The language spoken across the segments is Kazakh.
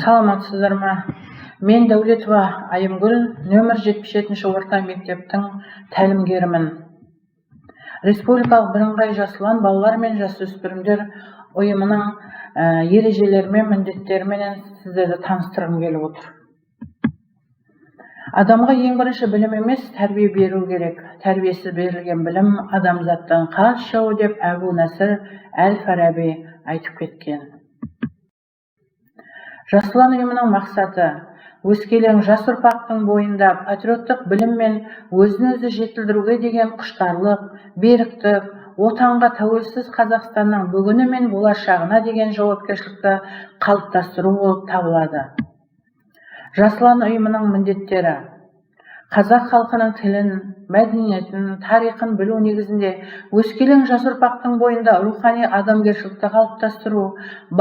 Саламатсыздар ма? Мен Дәулетова Айымгүл, нөмір 77 орта мектептің тәлімгерімін. Республикалық бірыңғай жас ұлан балалар мен жасөспірімдер ұйымының ережелері мен міндеттерімен сіздерді таныстырғым келіп отыр. Адамға ең бірінші білім емес, тәрбие беру керек. Тәрбиесі берілген білім адамзаттың қас жауы деп Әбу Насыр әл-Фараби айтып кеткен. Жас ұлан ұйымының мақсаты өскелең жас ұрпақтың бойында патриоттық білім мен өзін-өзі жетілдіруге деген құштарлық, беріктік, отанға тәуелсіз Қазақстанның бүгіні мен болашағына деген жауапкершілікті қалыптастыру болып табылады. Жас ұлан ұйымының міндеттері: қазақ халқының тілін, мәдениетін, тарихын білу негізінде өскелең жас ұрпақтың бойында рухани адамгершілікті қалыптастыру,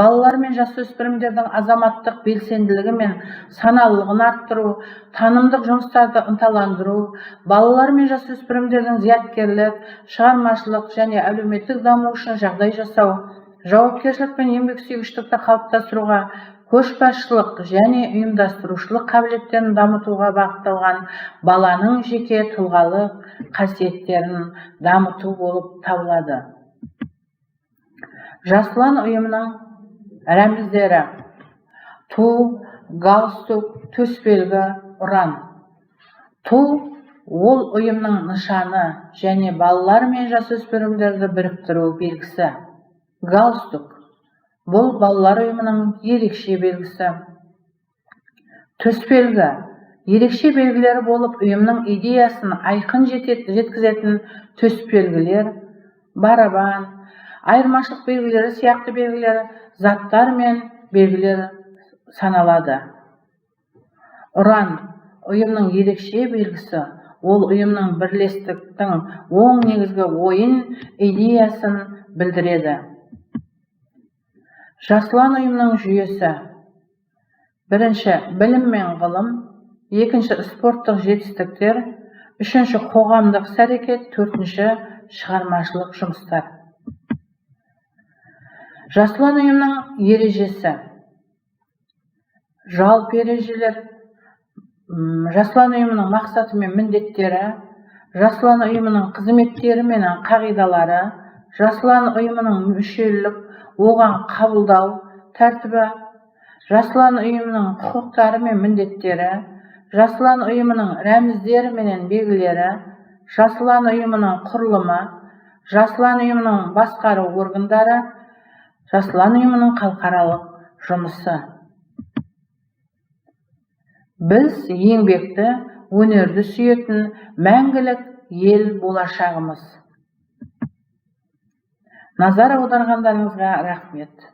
балалар мен жасөспірімдердің азаматтық белсенділігі мен саналылығын арттыру, танымдық жұмыстарды ынталандыру, балалар мен жасөспірімдердің зияткерлік, шығармашылық және әлеуметтік даму үшін жағдай жасау, жауапкершілік пен еңбексүйгіштікті қалыптастыруға, көшбасшылық және ұйымдастырушылық қабілеттерін дамытуға бағытталған баланың жеке тұлғалық қасиеттерін дамыту болып табылады. Жас ұлан ұйымының рәміздері: ту, галстук, төсбелгі, ұран. Ту ол ұйымның нышаны және балалар мен жасөспірімдерді біріктіру белгісі. Галстук бұл балалар ұйымының ерекше белгісі. Төсбелгі ерекше белгілері болып, ұйымның идеясын айқын жеткізетін төсбелгілер, барабан, айырмашылық белгілері сияқты белгілер, заттар мен белгілер саналады. Ұран ұйымның ерекше белгісі, ол ұйымның бірлестіктің оң негізгі ойын идеясын білдіреді. Жас ұлан ұйымының жүйесі: бірінші, білім мен ғылым; екінші, спорттық жетістіктер; үшінші, қоғамдық іс-әрекет; төртінші, шығармашылық жұмыстар. Жас ұлан ұйымының ережесі: жалпы ережелер, жас ұлан ұйымының мақсаты мен міндеттері, жас ұлан ұйымының қызметтері мен қағидалары, жас ұлан ұйымының мүшелік, оған қабылдау тәртібі, жас ұлан ұйымының құқықтары мен міндеттері, жас ұлан ұйымының рәміздері мен белгілері, жас ұлан ұйымының құрылымы, жас ұлан ұйымының басқару органдары, жас ұлан ұйымының халықаралық жұмысы. Біз еңбекті, өнерді сүйетін мәңгілік ел болашағымыз. Назар аударғандарыңызға рахмет.